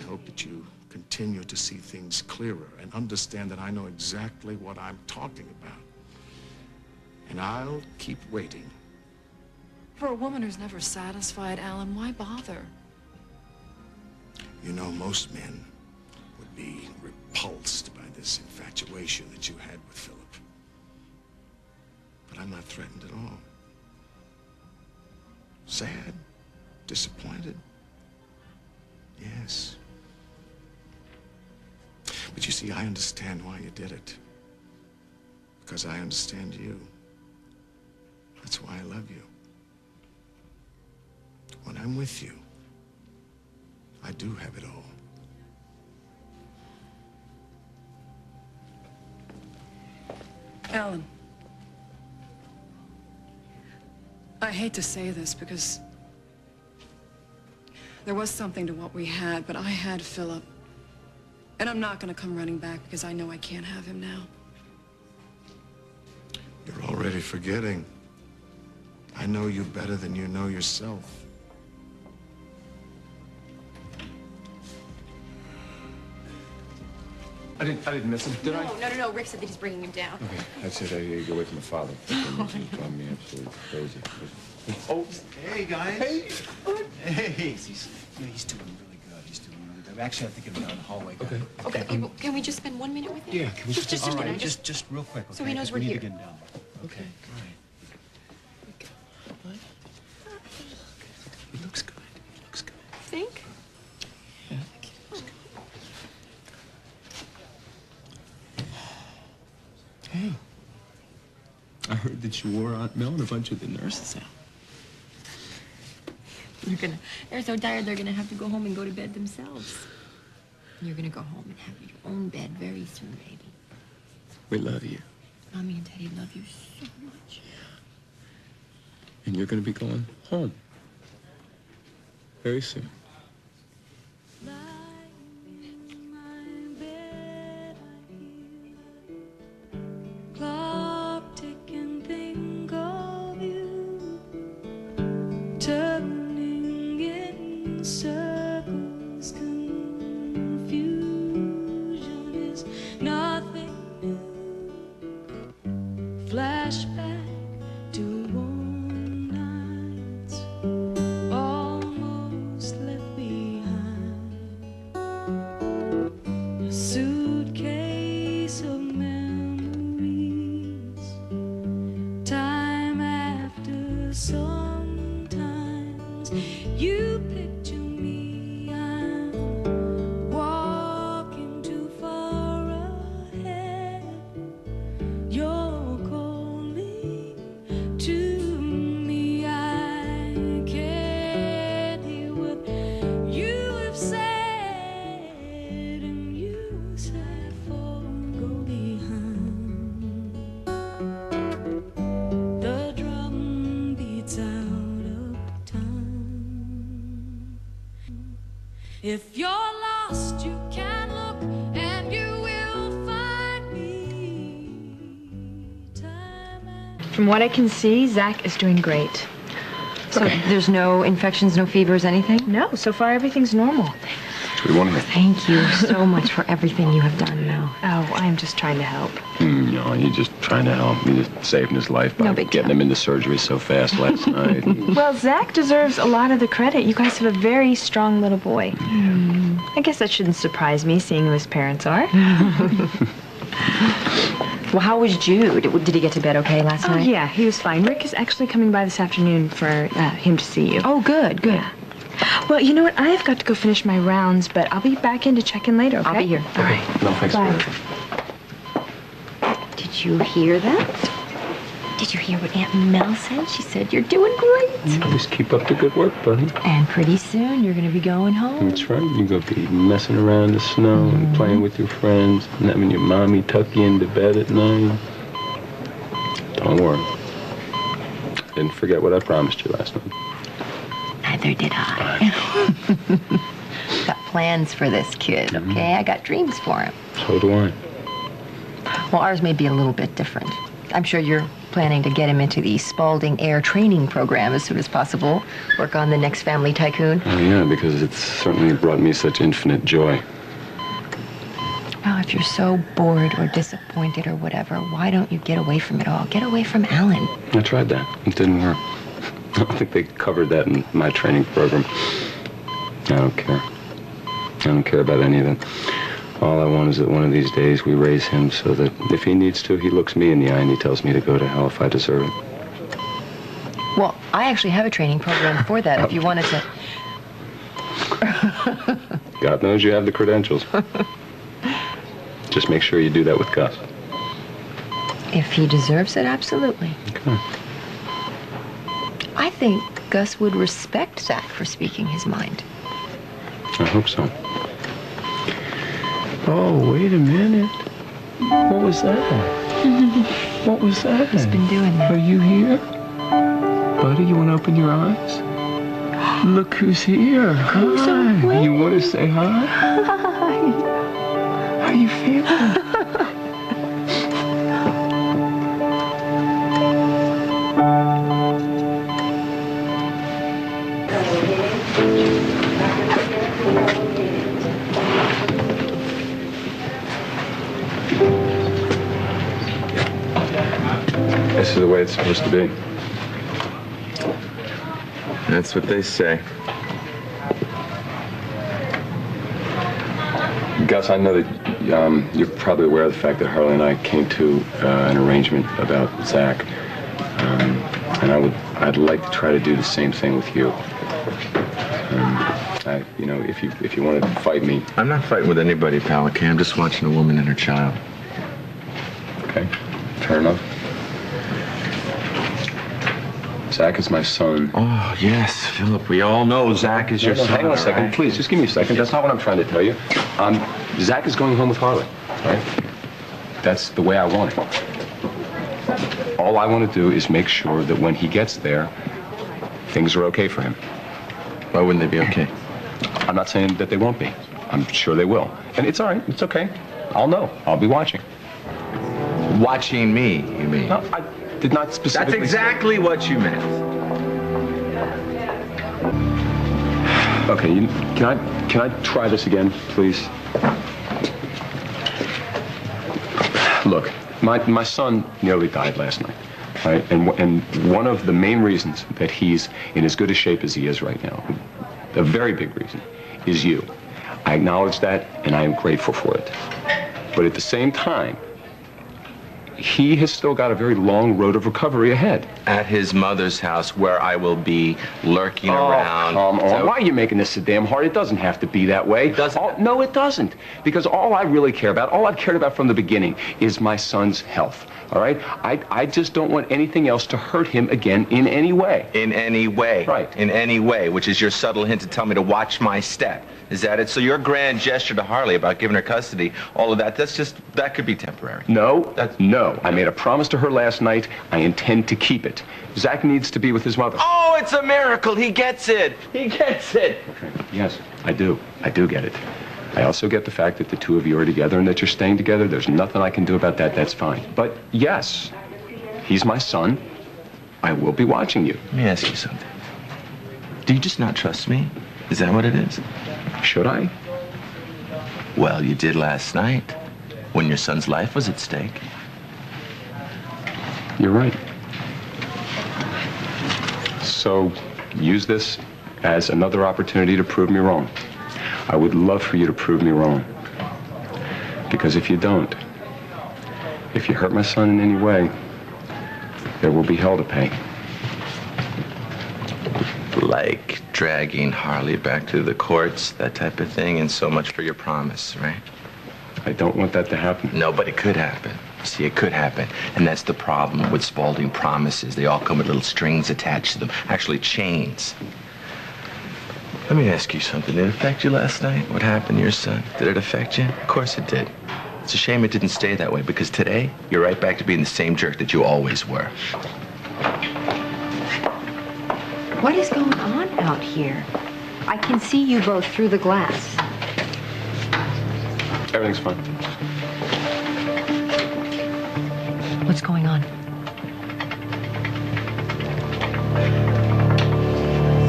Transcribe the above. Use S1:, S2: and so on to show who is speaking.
S1: hope that you continue to see things clearer and understand that I know exactly what I'm talking about. And I'll keep waiting.
S2: For a woman who's never satisfied, Alan, why bother?
S1: You know, most men would be repulsed by this infatuation that you had with Phillip. But I'm not threatened at all. Sad, disappointed. Yes. But you see, I understand why you did it. Because I understand you. That's why I love you. When I'm with you, I do have it all.
S2: Alan, I hate to say this because there was something to what we had, but I had Phillip. And I'm not going to come running back because I know I can't have him now.
S1: You're already forgetting. I know you better than you know yourself.
S3: I didn't miss him, did I?
S4: No. Rick said that he's bringing him down.
S3: Okay, I said I gotta get away from the father. He's driving me absolutely crazy. Oh,
S5: hey guys.
S3: Hey.
S5: Hey. He's doing really good. He's doing really good. Actually, I think he'll be down in the hallway.
S4: Okay. Well, can we just spend 1 minute with him?
S5: Yeah. Can we
S4: just
S5: all
S4: a
S5: right,
S4: minute?
S5: just real quick. Okay?
S4: So he knows we're
S5: we need
S4: here.
S5: to get him down. Okay. All right.
S3: He looks good. He looks good.
S4: Think?
S3: Yeah. Hey, I heard that you wore Aunt Mel and a bunch of the nurses out.
S4: They're so tired they're gonna have to go home and go to bed themselves. You're gonna go home and have your own bed very soon, baby.
S3: We love you.
S4: Mommy and Daddy love you so much.
S3: And you're gonna be going home very soon.
S6: Circles, confusion is nothing new. Flashback to warm nights, almost left behind. A suitcase of memories, time after sometimes you picture me, I'm walking too far ahead. You're calling to me, I can't hear what you have said, and you said for go behind. The drum beats out of time. If you're lost, you can look and you will find me.
S7: From what I can see, Zach is doing great.
S8: So there's no infections, no fevers, anything?
S7: No, so far everything's normal.
S3: We want to.
S8: Thank you so much for everything you have done, Mel.
S7: Oh, I'm just trying to help.
S3: No, you're just trying to help. You're just saving his life by getting him into surgery so fast last night.
S7: Well, Zach deserves a lot of the credit. You guys have a very strong little boy. I guess that shouldn't surprise me, seeing who his parents are.
S8: Well, how was Jude? Did he get to bed okay last night?
S7: Oh, yeah, he was fine. Rick is actually coming by this afternoon for him to see you.
S8: Oh, good.
S7: Yeah. Well, you know what? I've got to go finish my rounds, but I'll be back in to check in later, okay?
S8: I'll be here.
S7: All right.
S3: No, thanks.
S7: Bye.
S8: Did you hear that? Did you hear what Aunt Mel said? She said you're doing great.
S3: Just keep up the good work, buddy.
S8: And pretty soon you're going to be going home.
S3: That's right. You're going to be messing around in the snow and playing with your friends and having your mommy tuck you into bed at night. Don't worry. Didn't forget what I promised you last night.
S8: Neither did I. Got plans for this kid, okay? I got dreams for him.
S3: So do I.
S8: Well, ours may be a little bit different. I'm sure you're planning to get him into the Spalding Air Training Program as soon as possible. Work on the next Family Tycoon.
S3: Oh, yeah, because it's certainly brought me such infinite joy.
S8: Well, if you're so bored or disappointed or whatever, why don't you get away from it all? Get away from Alan.
S3: I tried that. It didn't work. I don't think they covered that in my training program. I don't care. I don't care about any of it. All I want is that one of these days we raise him so that if he needs to, he looks me in the eye and he tells me to go to hell if I deserve it.
S8: Well, I actually have a training program for that if you wanted to.
S3: God knows you have the credentials. Just make sure you do that with Gus.
S8: If he deserves it, absolutely.
S3: Okay.
S8: I think Gus would respect Zach for speaking his mind.
S3: I hope so. Oh, wait a minute. What was that? What was that?
S8: He's been doing that.
S3: Are you here? Buddy, you want to open your eyes? Look who's here. Hi. You want to say hi?
S8: Hi.
S3: How you feeling? This is the way it's supposed to be.
S9: That's what they say.
S3: Gus, I know that you're probably aware of the fact that Harley and I came to an arrangement about Zach, and I'd like to try to do the same thing with you. You know, if you want to fight me.
S9: I'm not fighting with anybody, pal. Okay, I'm just watching a woman and her child.
S3: Okay, fair enough. Zach is my son.
S9: Oh, yes, Philip. We all know Zach is your son.
S3: Hang on a second,
S9: right?
S3: please. Just give me a second. That's not what I'm trying to tell you. Zach is going home with Harley, right? That's the way I want it. All I want to do is make sure that when he gets there, things are okay for him.
S9: Why wouldn't they be okay?
S3: I'm not saying that they won't be. I'm sure they will. And it's all right. It's okay. I'll know. I'll be watching.
S9: Watching me, you mean?
S3: No, I did not specifically.
S9: That's exactly what you meant.
S3: Okay, can I try this again, please? Look, my son nearly died last night, right? And one of the main reasons that he's in as good a shape as he is right now, a very big reason, is you. I acknowledge that, and I am grateful for it. But at the same time, he has still got a very long road of recovery ahead.
S9: At his mother's house, where I will be lurking around.
S3: Come on. Why are you making this so damn hard? It doesn't have to be that way.
S9: It doesn't?
S3: No, it doesn't. Because all I really care about, all I've cared about from the beginning, is my son's health. All right? I just don't want anything else to hurt him again in any way.
S9: In any way.
S3: Right.
S9: In any way, which is your subtle hint to tell me to watch my step. Is that it? So your grand gesture to Harley about giving her custody, all of that, that could be temporary.
S3: No, no. I made a promise to her last night. I intend to keep it. Zach needs to be with his mother.
S9: Oh, it's a miracle. He gets it. He gets it.
S3: Okay. Yes, I do. I do get it. I also get the fact that the two of you are together and that you're staying together. There's nothing I can do about that. That's fine. But yes, he's my son. I will be watching you.
S9: Let me ask you something. Do you just not trust me? Is that what it is?
S3: Should I?
S9: Well, you did last night when your son's life was at stake.
S3: You're right. So use this as another opportunity to prove me wrong. I would love for you to prove me wrong. Because if you don't, if you hurt my son in any way, there will be hell to pay.
S9: Like dragging Harley back to the courts, that type of thing, and so much for your promise, right?
S3: I don't want that to happen.
S9: No, but it could happen. See, it could happen. And that's the problem with Spalding promises. They all come with little strings attached to them. Actually, chains. Let me ask you something. Did it affect you last night? What happened to your son? Did it affect you? Of course it did. It's a shame it didn't stay that way, because today, you're right back to being the same jerk that you always were.
S8: What is going on out here? I can see you both through the glass.
S3: Everything's fine.
S8: What's going on?